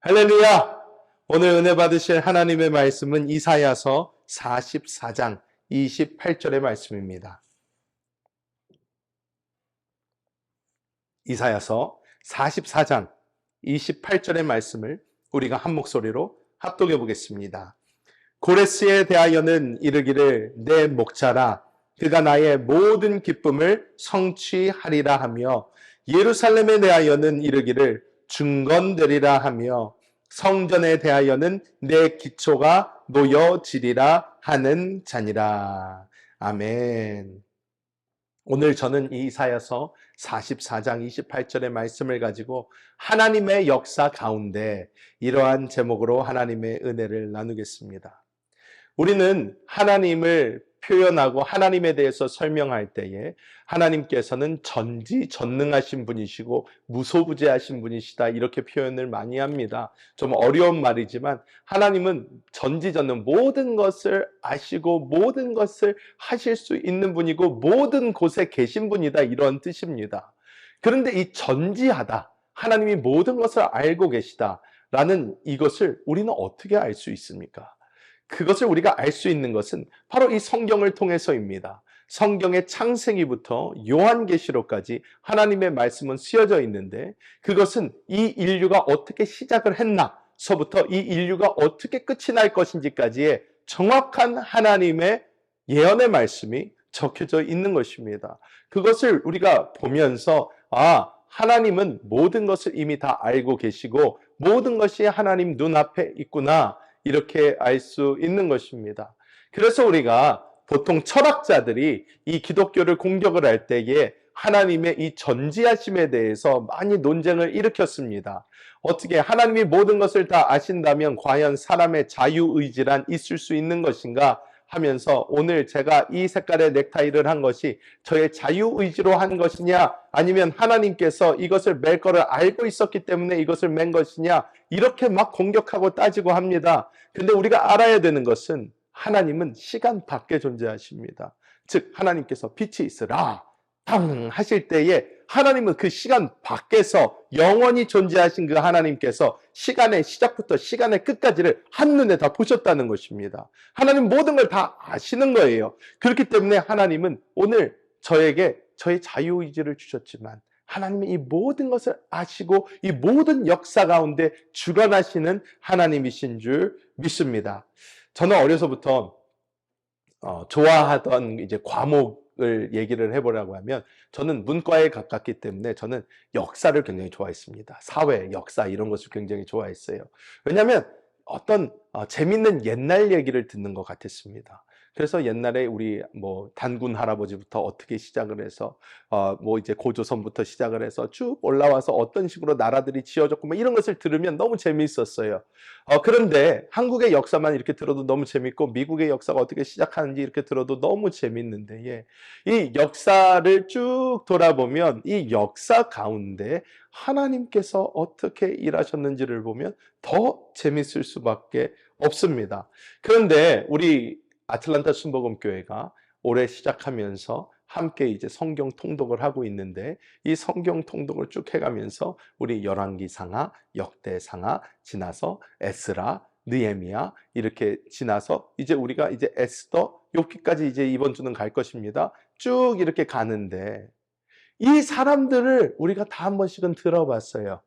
할렐루야! 오늘 은혜 받으실 하나님의 말씀은 이사야서 44장 28절의 말씀입니다. 이사야서 44장 28절의 말씀을 우리가 한 목소리로 합독해 보겠습니다. 고레스에 대하여는 이르기를 내 목자라 그가 나의 모든 기쁨을 성취하리라 하며 예루살렘에 대하여는 이르기를 중건되리라 하며 성전에 대하여는 내 기초가 놓여지리라 하는 자니라. 아멘. 오늘 저는 이 이사야서 44장 28절의 말씀을 가지고 하나님의 역사 가운데 이러한 제목으로 하나님의 은혜를 나누겠습니다. 우리는 하나님을 표현하고 하나님에 대해서 설명할 때에 하나님께서는 전지전능하신 분이시고 무소부재하신 분이시다 이렇게 표현을 많이 합니다. 좀 어려운 말이지만 하나님은 전지전능 모든 것을 아시고 모든 것을 하실 수 있는 분이고 모든 곳에 계신 분이다 이런 뜻입니다. 그런데 이 전지하다 하나님이 모든 것을 알고 계시다 라는 이것을 우리는 어떻게 알 수 있습니까? 그것을 우리가 알 수 있는 것은 바로 이 성경을 통해서입니다. 성경의 창세기부터 요한계시록까지 하나님의 말씀은 쓰여져 있는데 그것은 이 인류가 어떻게 시작을 했나서부터 이 인류가 어떻게 끝이 날 것인지까지의 정확한 하나님의 예언의 말씀이 적혀져 있는 것입니다. 그것을 우리가 보면서 하나님은 모든 것을 이미 다 알고 계시고 모든 것이 하나님 눈앞에 있구나 이렇게 알 수 있는 것입니다. 그래서 우리가 보통 철학자들이 이 기독교를 공격을 할 때에 하나님의 이 전지하심에 대해서 많이 논쟁을 일으켰습니다. 어떻게 하나님이 모든 것을 다 아신다면 과연 사람의 자유의지란 있을 수 있는 것인가 하면서 오늘 제가 이 색깔의 넥타이를 한 것이 저의 자유의지로 한 것이냐 아니면 하나님께서 이것을 맬 거를 알고 있었기 때문에 이것을 맨 것이냐 이렇게 막 공격하고 따지고 합니다. 근데 우리가 알아야 되는 것은 하나님은 시간 밖에 존재하십니다. 즉 하나님께서 빛이 있으라 당 하실 때에 하나님은 그 시간 밖에서 영원히 존재하신 그 하나님께서 시간의 시작부터 시간의 끝까지를 한눈에 다 보셨다는 것입니다. 하나님 모든 걸 다 아시는 거예요. 그렇기 때문에 하나님은 오늘 저에게 저의 자유의지를 주셨지만 하나님이 이 모든 것을 아시고 이 모든 역사 가운데 주관하시는 하나님이신 줄 믿습니다. 저는 어려서부터 좋아하던 이제 과목을 얘기를 해보라고 하면 저는 문과에 가깝기 때문에 저는 역사를 굉장히 좋아했습니다. 사회, 역사 이런 것을 굉장히 좋아했어요. 왜냐하면 어떤 재밌는 옛날 얘기를 듣는 것 같았습니다. 그래서 옛날에 우리 단군 할아버지부터 어떻게 시작을 해서 이제 고조선부터 시작을 해서 쭉 올라와서 어떤 식으로 나라들이 지어졌고 이런 것을 들으면 너무 재미있었어요. 그런데 한국의 역사만 이렇게 들어도 너무 재밌고 미국의 역사가 어떻게 시작하는지 이렇게 들어도 너무 재밌는데 이 역사를 쭉 돌아보면 이 역사 가운데 하나님께서 어떻게 일하셨는지를 보면 더 재밌을 수밖에 없습니다. 그런데 우리 아틀란타 순복음교회가 올해 시작하면서 함께 이제 성경 통독을 하고 있는데 이 성경 통독을 쭉 해가면서 우리 열왕기상하, 역대상하 지나서 에스라, 느헤미야 이렇게 지나서 이제 우리가 이제 에스더, 욥기까지 이제 이번 주는 갈 것입니다. 쭉 이렇게 가는데 이 사람들을 우리가 다 한 번씩은 들어봤어요.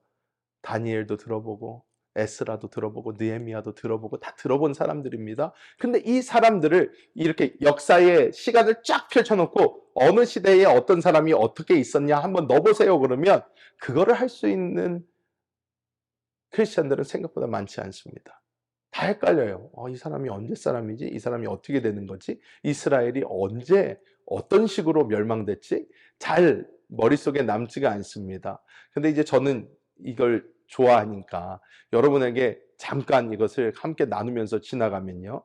다니엘도 들어보고 에스라도 들어보고 느헤미야도 들어보고 다 들어본 사람들입니다. 근데 이 사람들을 이렇게 역사의 시간을 쫙 펼쳐놓고 어느 시대에 어떤 사람이 어떻게 있었냐 한번 넣어보세요 그러면 그거를 할 수 있는 크리스천들은 생각보다 많지 않습니다. 다 헷갈려요. 이 사람이 언제 사람이지? 이 사람이 어떻게 되는 거지? 이스라엘이 언제 어떤 식으로 멸망됐지? 잘 머릿속에 남지가 않습니다. 근데 이제 저는 이걸 좋아하니까 여러분에게 잠깐 이것을 함께 나누면서 지나가면요.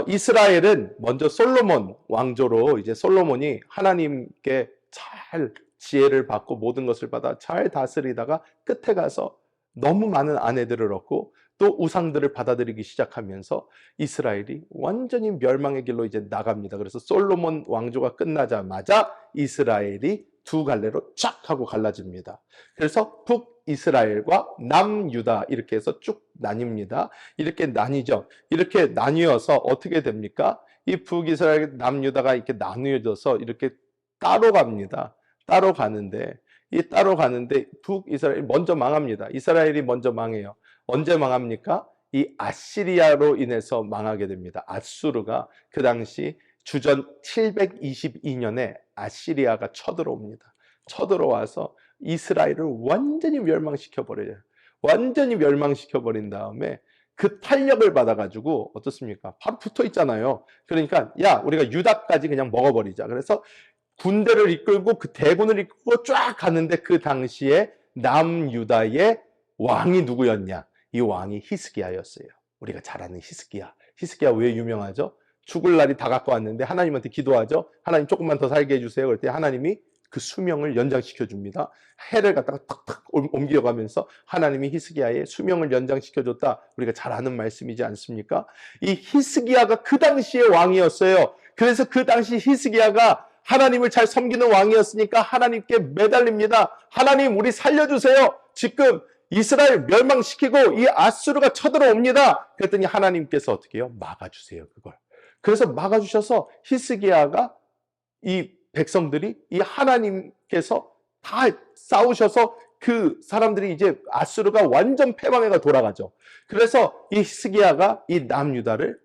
이스라엘은 먼저 솔로몬 왕조로 이제 솔로몬이 하나님께 잘 지혜를 받고 모든 것을 받아 잘 다스리다가 끝에 가서 너무 많은 아내들을 얻고 또 우상들을 받아들이기 시작하면서 이스라엘이 완전히 멸망의 길로 이제 나갑니다. 그래서 솔로몬 왕조가 끝나자마자 이스라엘이 두 갈래로 쫙 하고 갈라집니다. 그래서 북이스라엘과 남유다 이렇게 해서 쭉 나뉩니다. 이렇게 나뉘죠. 이렇게 나뉘어서 어떻게 됩니까? 이 북이스라엘 남유다가 이렇게 나뉘어져서 이렇게 따로 갑니다. 따로 가는데 북이스라엘이 먼저 망합니다. 이스라엘이 먼저 망해요. 언제 망합니까? 이 아시리아로 인해서 망하게 됩니다. 아수르가 그 당시 주전 722년에 아시리아가 쳐들어옵니다. 쳐들어와서 이스라엘을 완전히 멸망시켜버려요. 완전히 멸망시켜버린 다음에 그 탄력을 받아가지고 어떻습니까? 바로 붙어 있잖아요. 그러니까 야 우리가 유다까지 그냥 먹어버리자. 그래서 군대를 이끌고 그 대군을 이끌고 쫙 가는데 그 당시에 남유다의 왕이 누구였냐? 이 왕이 히스기야였어요. 우리가 잘 아는 히스기야. 히스기야 왜 유명하죠? 죽을 날이 다 갖고 왔는데 하나님한테 기도하죠. 하나님 조금만 더 살게 해주세요. 그럴 때 하나님이 그 수명을 연장시켜 줍니다. 해를 갖다가 탁탁 옮겨가면서 하나님이 히스기야의 수명을 연장시켜 줬다. 우리가 잘 아는 말씀이지 않습니까? 이 히스기야가 그 당시의 왕이었어요. 그래서 그 당시 히스기야가 하나님을 잘 섬기는 왕이었으니까 하나님께 매달립니다. 하나님 우리 살려주세요. 지금 이스라엘 멸망시키고 이 아수르가 쳐들어옵니다. 그랬더니 하나님께서 어떻게 해요? 막아주세요. 그걸. 그래서 막아주셔서 히스기야가 이 백성들이 이 하나님께서 다 싸우셔서 그 사람들이 이제 아수르가 완전 패망해가 돌아가죠. 그래서 이 히스기야가 이 남유다를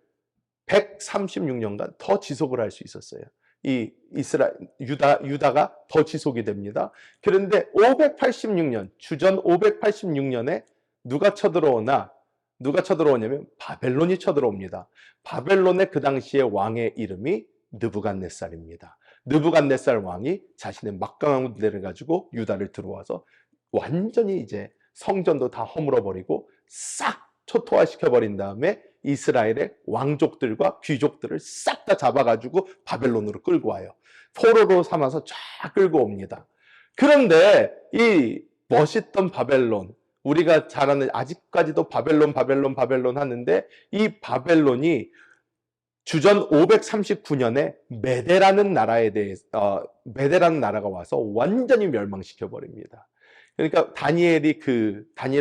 136년간 더 지속을 할 수 있었어요. 이 유다가 더 지속이 됩니다. 그런데 586년, 주전 586년에 누가 쳐들어오냐면 바벨론이 쳐들어옵니다. 바벨론의 그 당시의 왕의 이름이 느부갓네살입니다. 느부갓네살 왕이 자신의 막강한 군대를 가지고 유다를 들어와서 완전히 이제 성전도 다 허물어버리고 싹 초토화시켜버린 다음에 이스라엘의 왕족들과 귀족들을 싹 다 잡아가지고 바벨론으로 끌고 와요. 포로로 삼아서 쫙 끌고 옵니다. 그런데 이 멋있던 바벨론, 우리가 잘 아는 아직까지도 바벨론 하는데 이 바벨론이 주전 539년에 메대라는 나라가 와서 완전히 멸망시켜 버립니다. 그러니까 다니엘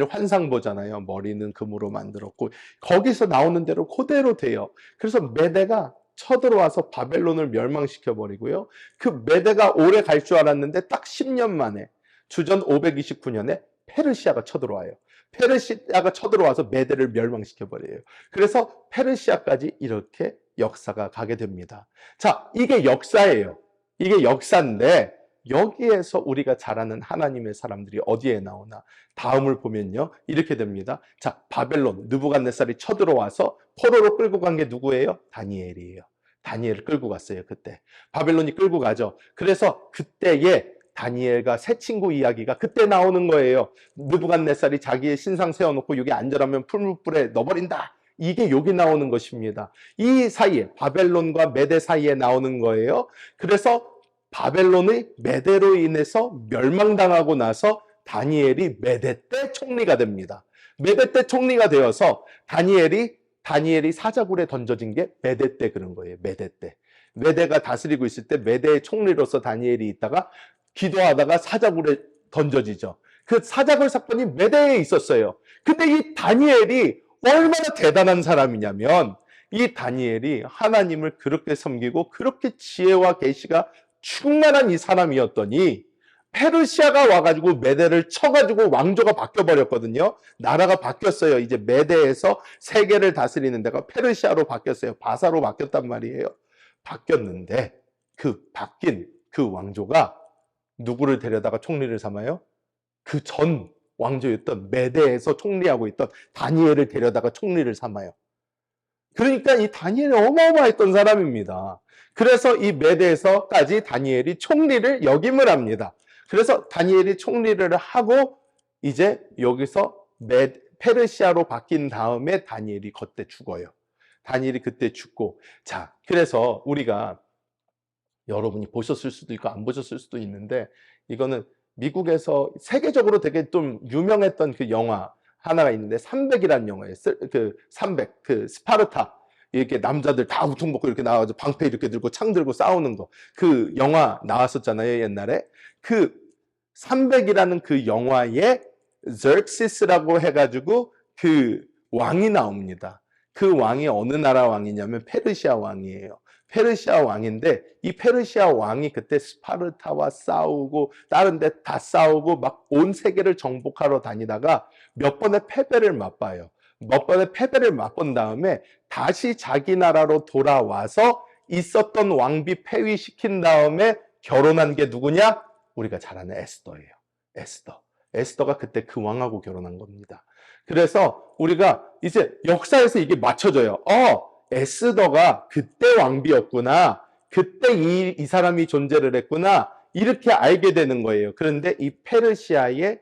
환상 보잖아요. 머리는 금으로 만들었고 거기서 나오는 대로 그대로 돼요. 그래서 메대가 쳐들어와서 바벨론을 멸망시켜 버리고요. 그 메대가 오래 갈 줄 알았는데 딱 10년 만에 주전 529년에 페르시아가 쳐들어와요. 페르시아가 쳐들어와서 메대를 멸망시켜 버려요. 그래서 페르시아까지 이렇게 역사가 가게 됩니다. 자, 이게 역사예요. 이게 역사인데 여기에서 우리가 잘 아는 하나님의 사람들이 어디에 나오나? 다음을 보면요. 이렇게 됩니다. 자, 바벨론, 느부갓네살이 쳐들어와서 포로로 끌고 간 게 누구예요? 다니엘이에요. 다니엘을 끌고 갔어요, 그때. 바벨론이 끌고 가죠. 그래서 그때에 다니엘과 새 친구 이야기가 그때 나오는 거예요. 느부갓네살이 자기의 신상 세워놓고 여기 앉으라면 풀무불에 넣어버린다. 이게 여기 나오는 것입니다. 이 사이에, 바벨론과 메대 사이에 나오는 거예요. 그래서 바벨론의 메대로 인해서 멸망당하고 나서 다니엘이 메대 때 총리가 됩니다. 메대 때 총리가 되어서 다니엘이 사자굴에 던져진 게 메대 때 그런 거예요. 메대 때. 메대가 다스리고 있을 때 메대의 총리로서 다니엘이 있다가 기도하다가 사자굴에 던져지죠. 그 사자굴 사건이 메대에 있었어요. 근데 이 다니엘이 얼마나 대단한 사람이냐면 이 다니엘이 하나님을 그렇게 섬기고 그렇게 지혜와 계시가 충만한 이 사람이었더니 페르시아가 와가지고 메대를 쳐가지고 왕조가 바뀌어버렸거든요. 나라가 바뀌었어요. 이제 메대에서 세계를 다스리는 데가 페르시아로 바뀌었어요. 바사로 바뀌었단 말이에요. 바뀌었는데 그 바뀐 그 왕조가 누구를 데려다가 총리를 삼아요? 그 전 왕조였던 메대에서 총리하고 있던 다니엘을 데려다가 총리를 삼아요. 그러니까 이 다니엘이 어마어마했던 사람입니다. 그래서 이 메대에서까지 다니엘이 총리를 역임을 합니다. 그래서 다니엘이 총리를 하고 이제 여기서 페르시아로 바뀐 다음에 다니엘이 그때 죽어요. 다니엘이 그때 죽고, 자, 그래서 우리가 여러분이 보셨을 수도 있고 안 보셨을 수도 있는데 이거는 미국에서 세계적으로 되게 좀 유명했던 그 영화 하나가 있는데 300이라는 영화예요. 그 300, 그 스파르타. 이렇게 남자들 다 우퉁 벗고 이렇게 나와서 방패 이렇게 들고 창 들고 싸우는 거. 그 영화 나왔었잖아요, 옛날에. 그 300이라는 그 영화에 Xerxes라고 해가지고 그 왕이 나옵니다. 그 왕이 어느 나라 왕이냐면 페르시아 왕이에요. 페르시아 왕인데 이 페르시아 왕이 그때 스파르타와 싸우고 다른 데 다 싸우고 막 온 세계를 정복하러 다니다가 몇 번의 패배를 맛봐요. 몇 번의 패배를 맛본 다음에 다시 자기 나라로 돌아와서 있었던 왕비 폐위시킨 다음에 결혼한 게 누구냐? 우리가 잘 아는 에스더예요. 에스더. 에스더가 그때 그 왕하고 결혼한 겁니다. 그래서 우리가 이제 역사에서 이게 맞춰져요. 에스더가 그때 왕비였구나. 그때 이 사람이 존재를 했구나. 이렇게 알게 되는 거예요. 그런데 이 페르시아의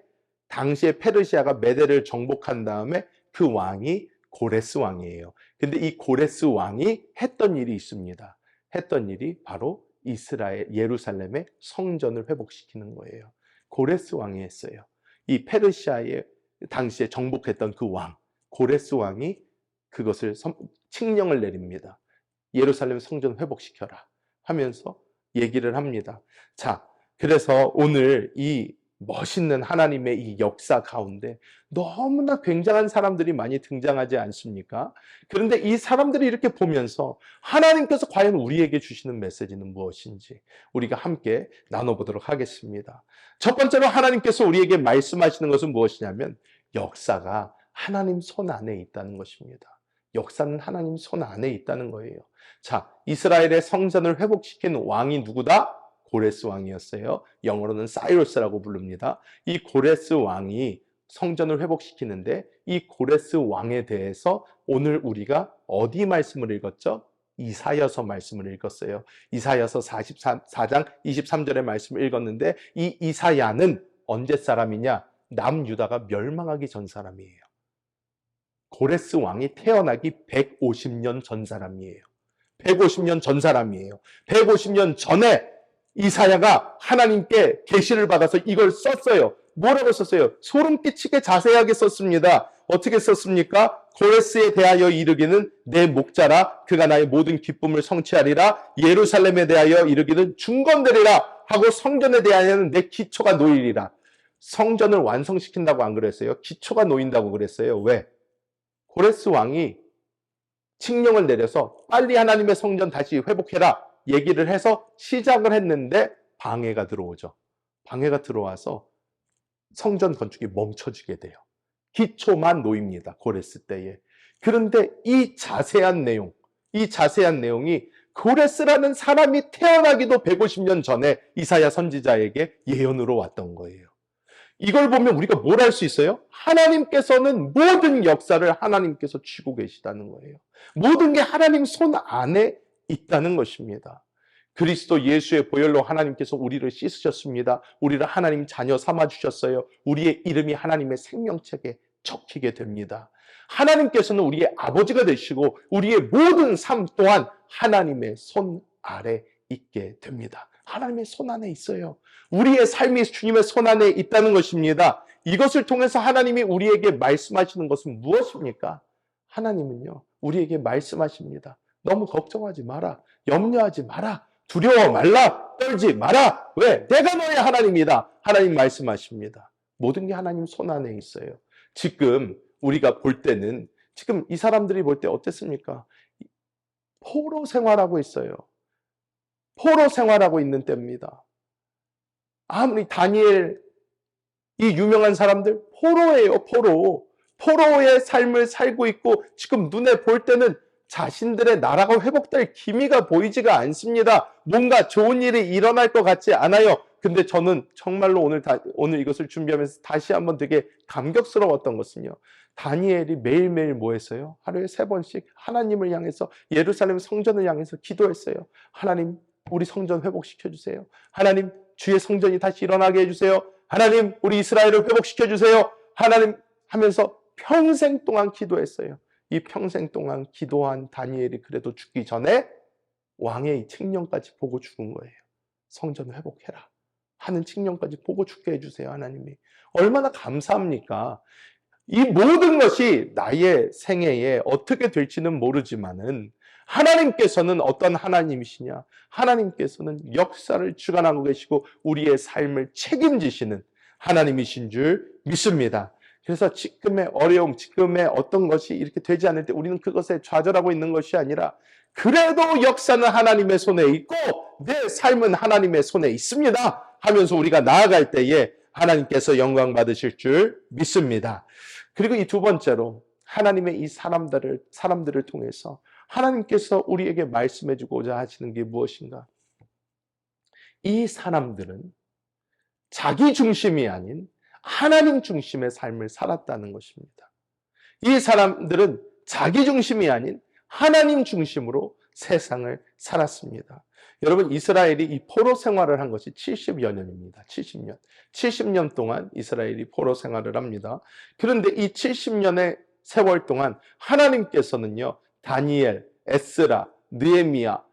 당시에 페르시아가 메대를 정복한 다음에 그 왕이 고레스 왕이에요. 근데 이 고레스 왕이 했던 일이 있습니다. 했던 일이 바로 이스라엘 예루살렘의 성전을 회복시키는 거예요. 고레스 왕이 했어요. 이 페르시아의 당시에 정복했던 그 왕, 고레스 왕이 그것을 칙령을 내립니다. 예루살렘 성전 회복시켜라 하면서 얘기를 합니다. 자, 그래서 오늘 이 멋있는 하나님의 이 역사 가운데 너무나 굉장한 사람들이 많이 등장하지 않습니까? 그런데 이 사람들이 이렇게 보면서 하나님께서 과연 우리에게 주시는 메시지는 무엇인지 우리가 함께 나눠보도록 하겠습니다. 첫 번째로 하나님께서 우리에게 말씀하시는 것은 무엇이냐면 역사가 하나님 손 안에 있다는 것입니다. 역사는 하나님 손 안에 있다는 거예요. 자, 이스라엘의 성전을 회복시킨 왕이 누구다? 고레스 왕이었어요. 영어로는 사이러스라고 부릅니다. 이 고레스 왕이 성전을 회복시키는데 이 고레스 왕에 대해서 오늘 우리가 어디 말씀을 읽었죠? 이사야서 말씀을 읽었어요. 이사야서 44장 23절의 말씀을 읽었는데 이 이사야는 언제 사람이냐? 남유다가 멸망하기 전 사람이에요. 고레스 왕이 태어나기 150년 전 사람이에요. 150년 전 사람이에요. 150년 전에 이사야가 하나님께 계시를 받아서 이걸 썼어요. 뭐라고 썼어요? 소름 끼치게 자세하게 썼습니다. 어떻게 썼습니까? 고레스에 대하여 이르기는 내 목자라 그가 나의 모든 기쁨을 성취하리라. 예루살렘에 대하여 이르기는 중건되리라 하고 성전에 대하여는 내 기초가 놓이리라. 성전을 완성시킨다고 안 그랬어요? 기초가 놓인다고 그랬어요. 왜? 고레스 왕이 칙령을 내려서 빨리 하나님의 성전 다시 회복해라 얘기를 해서 시작을 했는데 방해가 들어오죠. 방해가 들어와서 성전 건축이 멈춰지게 돼요. 기초만 놓입니다. 고레스 때에. 그런데 이 자세한 내용이 고레스라는 사람이 태어나기도 150년 전에 이사야 선지자에게 예언으로 왔던 거예요. 이걸 보면 우리가 뭘 할 수 있어요? 하나님께서는 모든 역사를 하나님께서 쥐고 계시다는 거예요. 모든 게 하나님 손 안에 있다는 것입니다. 그리스도 예수의 보혈로 하나님께서 우리를 씻으셨습니다. 우리를 하나님 자녀 삼아주셨어요. 우리의 이름이 하나님의 생명책에 적히게 됩니다. 하나님께서는 우리의 아버지가 되시고 우리의 모든 삶 또한 하나님의 손 아래 있게 됩니다. 하나님의 손 안에 있어요. 우리의 삶이 주님의 손 안에 있다는 것입니다. 이것을 통해서 하나님이 우리에게 말씀하시는 것은 무엇입니까? 하나님은요, 우리에게 말씀하십니다. 너무 걱정하지 마라. 염려하지 마라. 두려워 말라. 떨지 마라. 왜? 내가 너의 하나님이다. 하나님 말씀하십니다. 모든 게 하나님 손 안에 있어요. 지금 우리가 볼 때는 지금 이 사람들이 볼 때 어땠습니까? 포로 생활하고 있어요. 포로 생활하고 있는 때입니다. 아무리 다니엘, 이 유명한 사람들 포로예요. 포로의 삶을 살고 있고 지금 눈에 볼 때는 자신들의 나라가 회복될 기미가 보이지가 않습니다. 뭔가 좋은 일이 일어날 것 같지 않아요. 근데 저는 정말로 오늘 이것을 준비하면서 다시 한번 되게 감격스러웠던 것은요. 다니엘이 매일매일 뭐 했어요? 하루에 3번씩 하나님을 향해서 예루살렘 성전을 향해서 기도했어요. 하나님, 우리 성전 회복시켜 주세요. 하나님, 주의 성전이 다시 일어나게 해주세요. 하나님, 우리 이스라엘을 회복시켜 주세요. 하나님 하면서 평생 동안 기도했어요. 이 평생 동안 기도한 다니엘이 그래도 죽기 전에 왕의 이 칙령까지 보고 죽은 거예요. 성전 회복해라 하는 칙령까지 보고 죽게 해주세요. 하나님이 얼마나 감사합니까? 이 모든 것이 나의 생애에 어떻게 될지는 모르지만은 하나님께서는 어떤 하나님이시냐? 하나님께서는 역사를 주관하고 계시고 우리의 삶을 책임지시는 하나님이신 줄 믿습니다. 그래서 지금의 어려움, 지금의 어떤 것이 이렇게 되지 않을 때 우리는 그것에 좌절하고 있는 것이 아니라 그래도 역사는 하나님의 손에 있고 내 삶은 하나님의 손에 있습니다 하면서 우리가 나아갈 때에 하나님께서 영광 받으실 줄 믿습니다. 그리고 이 두 번째로 하나님의 이 사람들을 통해서 하나님께서 우리에게 말씀해 주고자 하시는 게 무엇인가? 이 사람들은 자기 중심이 아닌 하나님 중심의 삶을 살았다는 것입니다. 이 사람들은 자기 중심이 아닌 하나님 중심으로 세상을 살았습니다. 여러분, 이스라엘이 이 포로 생활을 한 것이 70여 년입니다. 70년. 70년 동안 이스라엘이 포로 생활을 합니다. 그런데 이 70년의 세월 동안 하나님께서는요, 다니엘, 에스라, 느헤미야,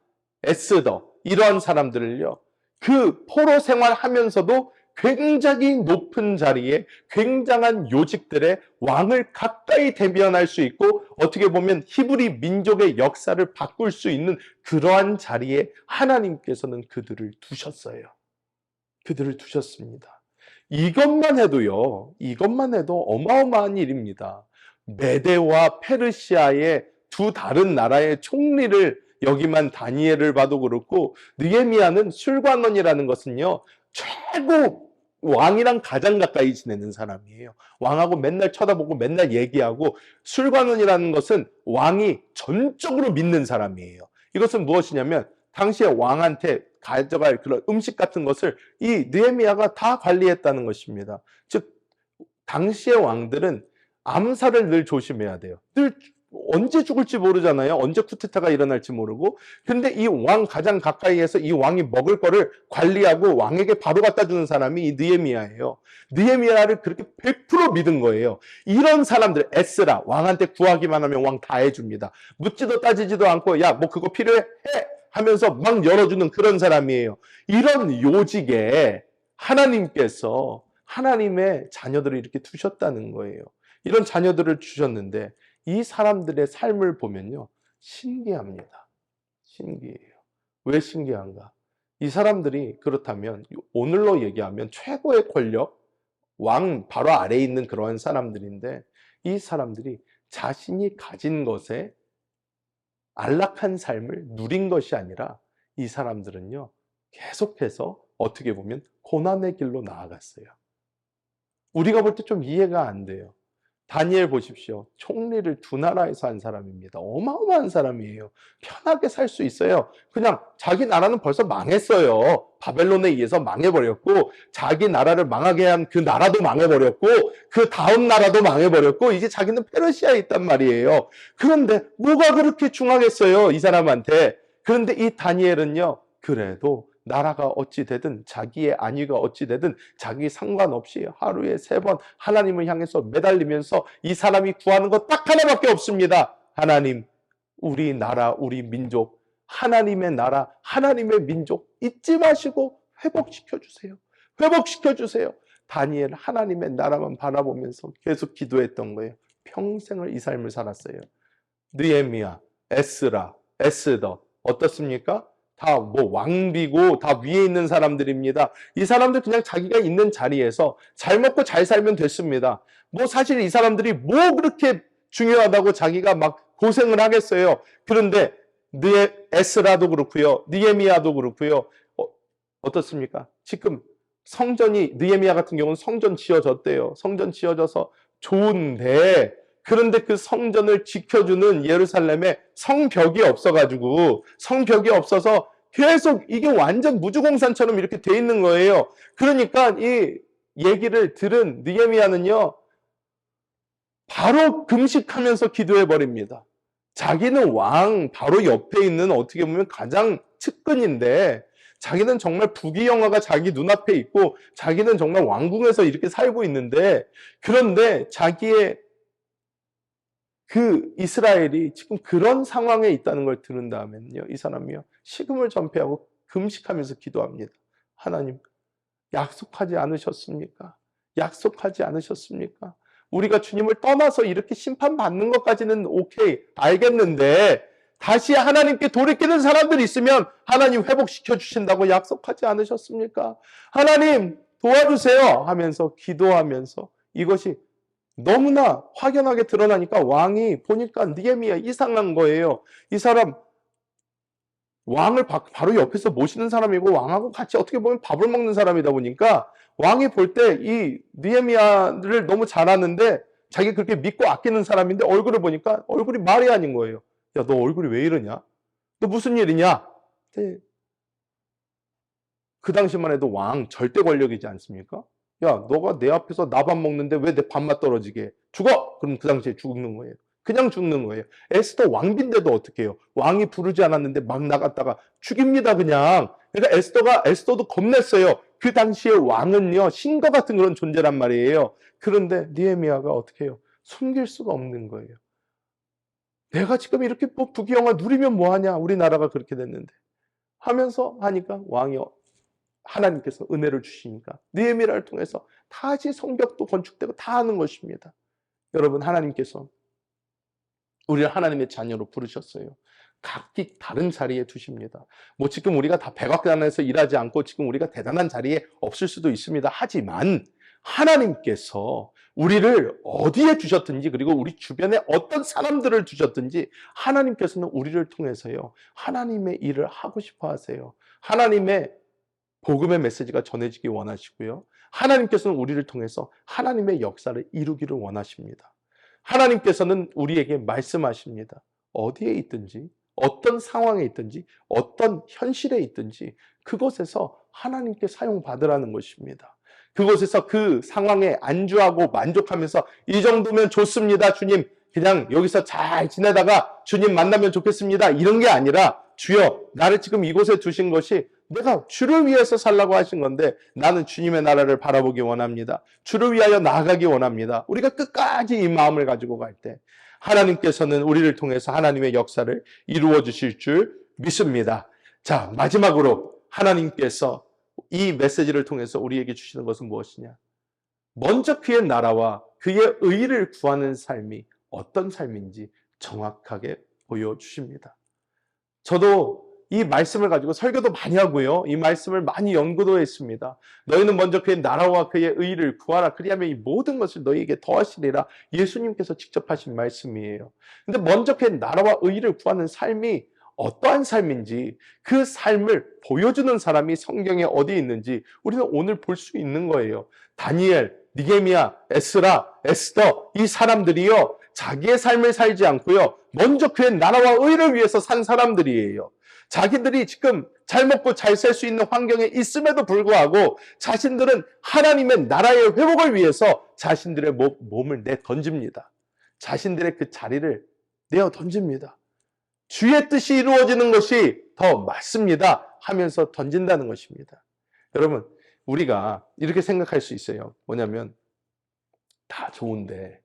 에스더 이러한 사람들을요, 그 포로 생활하면서도 굉장히 높은 자리에 굉장한 요직들의 왕을 가까이 대변할 수 있고 어떻게 보면 히브리 민족의 역사를 바꿀 수 있는 그러한 자리에 하나님께서는 그들을 두셨어요. 그들을 두셨습니다. 이것만 해도 어마어마한 일입니다. 메대와 페르시아의 두 다른 나라의 총리를 여기만 다니엘을 봐도 그렇고 느헤미야는 술관원이라는 것은요, 최고 왕이랑 가장 가까이 지내는 사람이에요. 왕하고 맨날 쳐다보고 맨날 얘기하고, 술관원이라는 것은 왕이 전적으로 믿는 사람이에요. 이것은 무엇이냐면 당시에 왕한테 가져갈 그런 음식 같은 것을 이 느헤미야가 다 관리했다는 것입니다. 즉 당시의 왕들은 암살을 늘 조심해야 돼요. 늘 언제 죽을지 모르잖아요. 언제 쿠데타가 일어날지 모르고. 근데 이 왕 가장 가까이에서 이 왕이 먹을 거를 관리하고 왕에게 바로 갖다 주는 사람이 이 느헤미야예요. 느헤미야를 그렇게 100% 믿은 거예요. 이런 사람들, 에스라, 왕한테 구하기만 하면 왕 다 해줍니다. 묻지도 따지지도 않고 야, 뭐 그거 필요해? 해! 하면서 막 열어주는 그런 사람이에요. 이런 요직에 하나님께서 하나님의 자녀들을 이렇게 두셨다는 거예요. 이런 자녀들을 주셨는데 이 사람들의 삶을 보면요, 신기합니다. 신기해요. 왜 신기한가? 이 사람들이 그렇다면 오늘로 얘기하면 최고의 권력, 왕 바로 아래에 있는 그러한 사람들인데 이 사람들이 자신이 가진 것에 안락한 삶을 누린 것이 아니라 이 사람들은요, 계속해서 어떻게 보면 고난의 길로 나아갔어요. 우리가 볼 때 좀 이해가 안 돼요. 다니엘 보십시오. 총리를 두 나라에서 한 사람입니다. 어마어마한 사람이에요. 편하게 살 수 있어요. 그냥 자기 나라는 벌써 망했어요. 바벨론에 의해서 망해버렸고, 자기 나라를 망하게 한 그 나라도 망해버렸고, 그 다음 나라도 망해버렸고, 이제 자기는 페르시아에 있단 말이에요. 그런데 뭐가 그렇게 중하겠어요, 이 사람한테. 그런데 이 다니엘은요, 그래도 나라가 어찌 되든 자기의 안위가 어찌 되든 자기 상관없이 하루에 3번 하나님을 향해서 매달리면서 이 사람이 구하는 것 딱 하나밖에 없습니다. 하나님, 우리 나라, 우리 민족, 하나님의 나라, 하나님의 민족 잊지 마시고 회복시켜 주세요. 회복시켜 주세요. 다니엘 하나님의 나라만 바라보면서 계속 기도했던 거예요. 평생을 이 삶을 살았어요. 느헤미야, 에스라, 에스더 어떻습니까? 다 뭐 왕비고 다 위에 있는 사람들입니다. 이 사람들 그냥 자기가 있는 자리에서 잘 먹고 잘 살면 됐습니다. 뭐 사실 이 사람들이 뭐 그렇게 중요하다고 자기가 막 고생을 하겠어요. 그런데 에스라도 그렇고요, 느헤미야도 그렇고요. 어떻습니까? 지금 성전이, 느헤미야 같은 경우는 성전 지어졌대요. 성전 지어져서 좋은데, 그런데 그 성전을 지켜주는 예루살렘에 성벽이 없어가지고, 성벽이 없어서 계속 이게 완전 무주공산처럼 이렇게 돼 있는 거예요. 그러니까 이 얘기를 들은 느헤미야는요, 바로 금식하면서 기도해 버립니다. 자기는 왕 바로 옆에 있는 어떻게 보면 가장 측근인데, 자기는 정말 부귀영화가 자기 눈앞에 있고, 자기는 정말 왕궁에서 이렇게 살고 있는데, 그런데 자기의 그 이스라엘이 지금 그런 상황에 있다는 걸 들은 다음에는요, 이 사람이요, 식음을 전폐하고 금식하면서 기도합니다. 하나님, 약속하지 않으셨습니까? 약속하지 않으셨습니까? 우리가 주님을 떠나서 이렇게 심판받는 것까지는 오케이, 알겠는데, 다시 하나님께 돌이키는 사람들이 있으면 하나님 회복시켜 주신다고 약속하지 않으셨습니까? 하나님 도와주세요 하면서 기도하면서 이것이 너무나 확연하게 드러나니까 왕이 보니까 느헤미야 이상한 거예요. 이 사람 왕을 바로 옆에서 모시는 사람이고 왕하고 같이 어떻게 보면 밥을 먹는 사람이다 보니까 왕이 볼 때 이 느헤미야를 너무 잘 아는데 자기 그렇게 믿고 아끼는 사람인데 얼굴을 보니까 얼굴이 말이 아닌 거예요. 야, 너 얼굴이 왜 이러냐? 너 무슨 일이냐? 그 당시만 해도 왕 절대 권력이지 않습니까? 야, 너가 내 앞에서 나 밥 먹는데 왜 내 밥맛 떨어지게 해? 죽어! 그럼 그 당시에 죽는 거예요. 그냥 죽는 거예요. 에스더 왕비인데도 어떻게 해요? 왕이 부르지 않았는데 막 나갔다가 죽입니다, 그냥. 그러니까 에스더도 겁냈어요. 그 당시에 왕은요, 신과 같은 그런 존재란 말이에요. 그런데 느헤미야가 어떻게 해요? 숨길 수가 없는 거예요. 내가 지금 이렇게 뭐 부귀영화 누리면 뭐하냐? 우리나라가 그렇게 됐는데. 하면서 하니까 왕이 하나님께서 은혜를 주시니까 느헤미야를 통해서 다시 성벽도 건축되고 다 하는 것입니다. 여러분, 하나님께서 우리를 하나님의 자녀로 부르셨어요. 각기 다른 자리에 두십니다. 뭐 지금 우리가 다 백악관에서 일하지 않고 지금 우리가 대단한 자리에 없을 수도 있습니다. 하지만 하나님께서 우리를 어디에 두셨든지 그리고 우리 주변에 어떤 사람들을 두셨든지 하나님께서는 우리를 통해서요, 하나님의 일을 하고 싶어 하세요. 하나님의 복음의 메시지가 전해지기 원하시고요. 하나님께서는 우리를 통해서 하나님의 역사를 이루기를 원하십니다. 하나님께서는 우리에게 말씀하십니다. 어디에 있든지, 어떤 상황에 있든지, 어떤 현실에 있든지 그곳에서 하나님께 사용받으라는 것입니다. 그곳에서 그 상황에 안주하고 만족하면서 이 정도면 좋습니다, 주님. 그냥 여기서 잘 지내다가 주님 만나면 좋겠습니다. 이런 게 아니라 주여, 나를 지금 이곳에 두신 것이 내가 주를 위해서 살라고 하신 건데 나는 주님의 나라를 바라보기 원합니다. 주를 위하여 나아가기 원합니다. 우리가 끝까지 이 마음을 가지고 갈 때 하나님께서는 우리를 통해서 하나님의 역사를 이루어 주실 줄 믿습니다. 자, 마지막으로 하나님께서 이 메시지를 통해서 우리에게 주시는 것은 무엇이냐? 먼저 그의 나라와 그의 의를 구하는 삶이 어떤 삶인지 정확하게 보여주십니다. 저도 이 말씀을 가지고 설교도 많이 하고요. 이 말씀을 많이 연구도 했습니다. 너희는 먼저 그의 나라와 그의 의를 구하라. 그리하면 이 모든 것을 너희에게 더하시리라. 예수님께서 직접 하신 말씀이에요. 근데 먼저 그의 나라와 의를 구하는 삶이 어떠한 삶인지 그 삶을 보여주는 사람이 성경에 어디 있는지 우리는 오늘 볼 수 있는 거예요. 다니엘, 느헤미야, 에스라, 에스더 이 사람들이요, 자기의 삶을 살지 않고요, 먼저 그의 나라와 의를 위해서 산 사람들이에요. 자기들이 지금 잘 먹고 잘 살 수 있는 환경에 있음에도 불구하고 자신들은 하나님의 나라의 회복을 위해서 자신들의 몸을 내던집니다. 자신들의 그 자리를 내어 던집니다. 주의 뜻이 이루어지는 것이 더 맞습니다 하면서 던진다는 것입니다. 여러분, 우리가 이렇게 생각할 수 있어요. 뭐냐면 다 좋은데,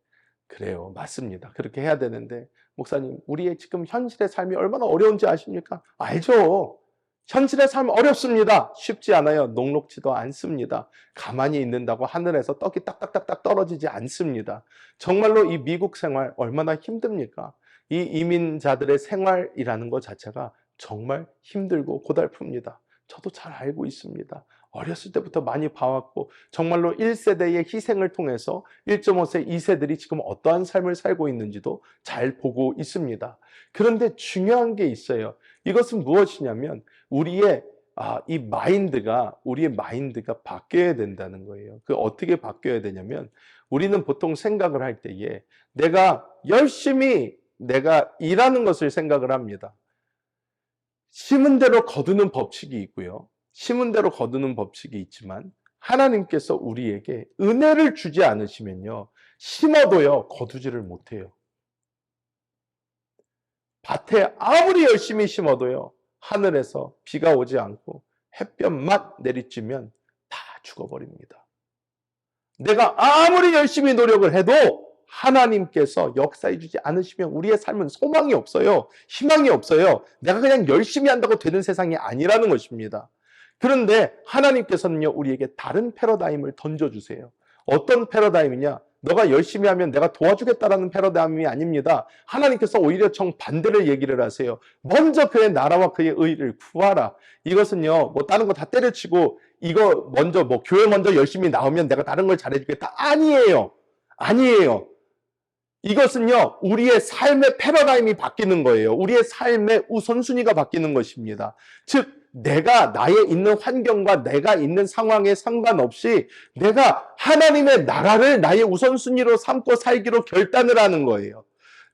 그래요, 맞습니다, 그렇게 해야 되는데 목사님, 우리의 지금 현실의 삶이 얼마나 어려운지 아십니까? 알죠. 현실의 삶 어렵습니다. 쉽지 않아요. 녹록지도 않습니다. 가만히 있는다고 하늘에서 떡이 딱딱딱딱 떨어지지 않습니다. 정말로 이 미국 생활 얼마나 힘듭니까? 이 이민자들의 생활이라는 것 자체가 정말 힘들고 고달픕니다. 저도 잘 알고 있습니다. 어렸을 때부터 많이 봐왔고 정말로 1세대의 희생을 통해서 1.5세, 2세들이 지금 어떠한 삶을 살고 있는지도 잘 보고 있습니다. 그런데 중요한 게 있어요. 이것은 무엇이냐면 우리의 마인드가 바뀌어야 된다는 거예요. 그 어떻게 바뀌어야 되냐면 우리는 보통 생각을 할 때에 내가 열심히 내가 일하는 것을 생각을 합니다. 심은 대로 거두는 법칙이 있고요. 심은 대로 거두는 법칙이 있지만 하나님께서 우리에게 은혜를 주지 않으시면요, 심어도요 거두지를 못해요. 밭에 아무리 열심히 심어도요 하늘에서 비가 오지 않고 햇볕만 내리쬐면 다 죽어버립니다. 내가 아무리 열심히 노력을 해도 하나님께서 역사해 주지 않으시면 우리의 삶은 소망이 없어요. 희망이 없어요. 내가 그냥 열심히 한다고 되는 세상이 아니라는 것입니다. 그런데 하나님께서는요, 우리에게 다른 패러다임을 던져주세요. 어떤 패러다임이냐? 너가 열심히 하면 내가 도와주겠다라는 패러다임이 아닙니다. 하나님께서 오히려 정반대를 얘기를 하세요. 먼저 그의 나라와 그의 의를 구하라. 이것은요, 뭐 다른 거 다 때려치고 이거 먼저 뭐 교회 먼저 열심히 나오면 내가 다른 걸 잘해주겠다. 아니에요. 아니에요. 이것은요, 우리의 삶의 패러다임이 바뀌는 거예요. 우리의 삶의 우선순위가 바뀌는 것입니다. 즉, 내가 나의 있는 환경과 내가 있는 상황에 상관없이 내가 하나님의 나라를 나의 우선순위로 삼고 살기로 결단을 하는 거예요.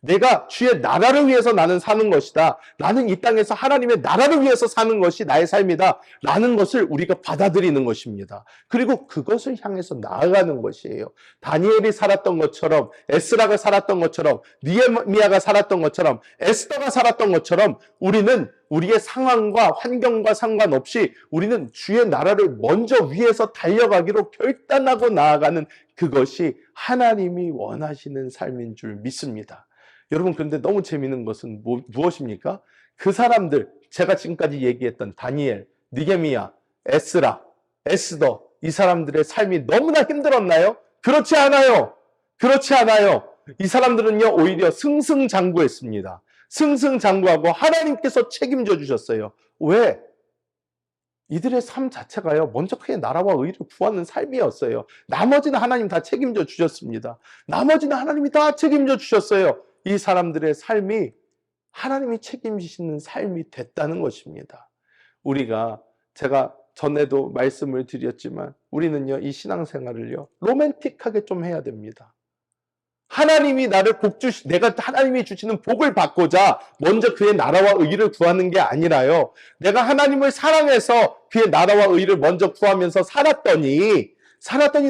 내가 주의 나라를 위해서 나는 사는 것이다. 나는 이 땅에서 하나님의 나라를 위해서 사는 것이 나의 삶이다. 라는 것을 우리가 받아들이는 것입니다. 그리고 그것을 향해서 나아가는 것이에요. 다니엘이 살았던 것처럼, 에스라가 살았던 것처럼, 느헤미야가 살았던 것처럼, 에스더가 살았던 것처럼 우리는 우리의 상황과 환경과 상관없이 우리는 주의 나라를 먼저 위해서 달려가기로 결단하고 나아가는 그것이 하나님이 원하시는 삶인 줄 믿습니다. 여러분, 그런데 너무 재미있는 것은 무엇입니까? 그 사람들, 제가 지금까지 얘기했던 다니엘, 느헤미야, 에스라, 에스더, 이 사람들의 삶이 너무나 힘들었나요? 그렇지 않아요. 그렇지 않아요. 이 사람들은요, 오히려 승승장구했습니다. 승승장구하고 하나님께서 책임져 주셨어요. 왜? 이들의 삶 자체가요, 먼저 그의 나라와 의를 구하는 삶이었어요. 나머지는 하나님 다 책임져 주셨습니다. 나머지는 하나님이 다 책임져 주셨어요. 이 사람들의 삶이 하나님이 책임지시는 삶이 됐다는 것입니다. 제가 전에도 말씀을 드렸지만 우리는요, 이 신앙생활을요, 로맨틱하게 좀 해야 됩니다. 하나님이 내가 하나님이 주시는 복을 받고자 먼저 그의 나라와 의를 구하는 게 아니라요, 내가 하나님을 사랑해서 그의 나라와 의를 먼저 구하면서 살았더니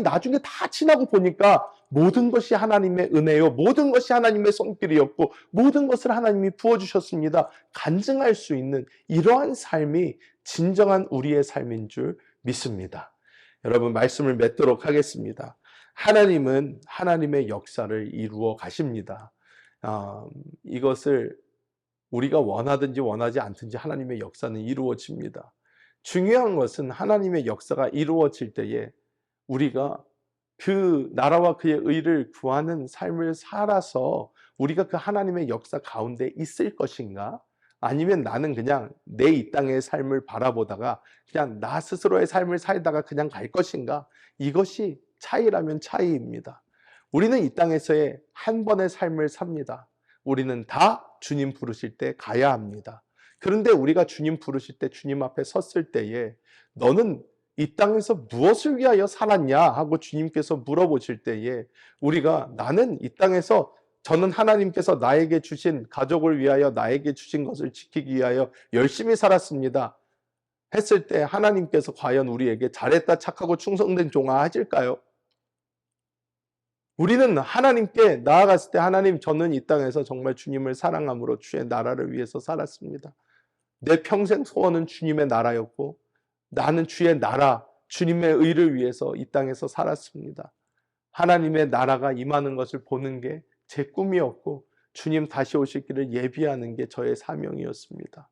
나중에 다 지나고 보니까 모든 것이 하나님의 은혜요, 모든 것이 하나님의 손길이었고 모든 것을 하나님이 부어주셨습니다. 간증할 수 있는 이러한 삶이 진정한 우리의 삶인 줄 믿습니다. 여러분, 말씀을 맺도록 하겠습니다. 하나님은 하나님의 역사를 이루어 가십니다. 이것을 우리가 원하든지 원하지 않든지 하나님의 역사는 이루어집니다. 중요한 것은 하나님의 역사가 이루어질 때에 우리가 그 나라와 그의 의를 구하는 삶을 살아서 우리가 그 하나님의 역사 가운데 있을 것인가? 아니면 나는 그냥 내 이 땅의 삶을 바라보다가 그냥 나 스스로의 삶을 살다가 그냥 갈 것인가? 이것이 차이라면 차이입니다. 우리는 이 땅에서의 한 번의 삶을 삽니다. 우리는 다 주님 부르실 때 가야 합니다. 그런데 우리가 주님 부르실 때, 주님 앞에 섰을 때에 너는 이 땅에서 무엇을 위하여 살았냐 하고 주님께서 물어보실 때에 나는 이 땅에서 저는 하나님께서 나에게 주신 가족을 위하여 나에게 주신 것을 지키기 위하여 열심히 살았습니다 했을 때 하나님께서 과연 우리에게 잘했다, 착하고 충성된 종아 하실까요? 우리는 하나님께 나아갔을 때 하나님, 저는 이 땅에서 정말 주님을 사랑함으로 주의 나라를 위해서 살았습니다. 내 평생 소원은 주님의 나라였고 나는 주의 나라, 주님의 의를 위해서 이 땅에서 살았습니다. 하나님의 나라가 임하는 것을 보는 게 제 꿈이었고 주님 다시 오실 길을 예비하는 게 저의 사명이었습니다.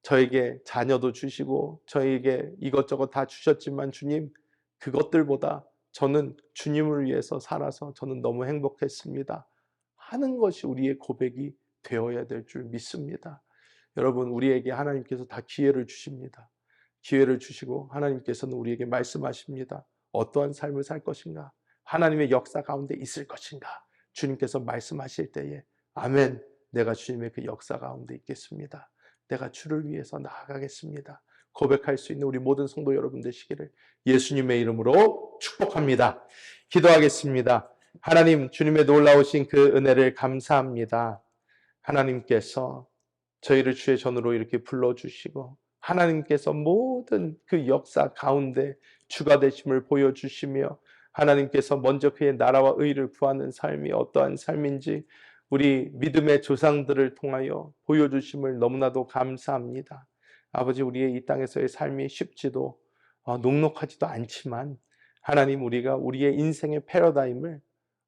저에게 자녀도 주시고 저에게 이것저것 다 주셨지만 주님, 그것들보다 저는 주님을 위해서 살아서 저는 너무 행복했습니다 하는 것이 우리의 고백이 되어야 될 줄 믿습니다. 여러분, 우리에게 하나님께서 다 기회를 주십니다. 기회를 주시고 하나님께서는 우리에게 말씀하십니다. 어떠한 삶을 살 것인가? 하나님의 역사 가운데 있을 것인가? 주님께서 말씀하실 때에 아멘, 내가 주님의 그 역사 가운데 있겠습니다. 내가 주를 위해서 나아가겠습니다. 고백할 수 있는 우리 모든 성도 여러분 되시기를 예수님의 이름으로 축복합니다. 기도하겠습니다. 하나님, 주님의 놀라우신 그 은혜를 감사합니다. 하나님께서 저희를 주의 전으로 이렇게 불러주시고 하나님께서 모든 그 역사 가운데 주가 되심을 보여주시며 하나님께서 먼저 그의 나라와 의를 구하는 삶이 어떠한 삶인지 우리 믿음의 조상들을 통하여 보여주심을 너무나도 감사합니다. 아버지, 우리의 이 땅에서의 삶이 쉽지도 녹록하지도 않지만 하나님, 우리가 우리의 인생의 패러다임을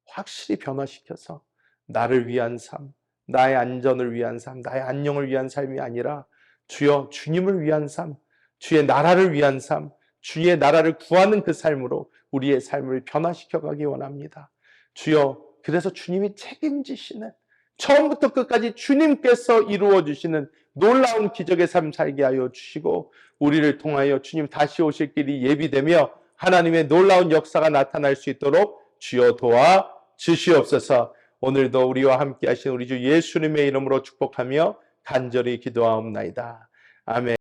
확실히 변화시켜서 나를 위한 삶, 나의 안전을 위한 삶, 나의 안녕을 위한 삶이 아니라 주여 주님을 위한 삶, 주의 나라를 위한 삶, 주의 나라를 구하는 그 삶으로 우리의 삶을 변화시켜 가기 원합니다. 주여, 그래서 주님이 책임지시는, 처음부터 끝까지 주님께서 이루어 주시는 놀라운 기적의 삶 살게 하여 주시고, 우리를 통하여 주님 다시 오실 길이 예비되며 하나님의 놀라운 역사가 나타날 수 있도록 주여 도와 주시옵소서. 오늘도 우리와 함께 하신 우리 주 예수님의 이름으로 축복하며 간절히 기도하옵나이다. 아멘.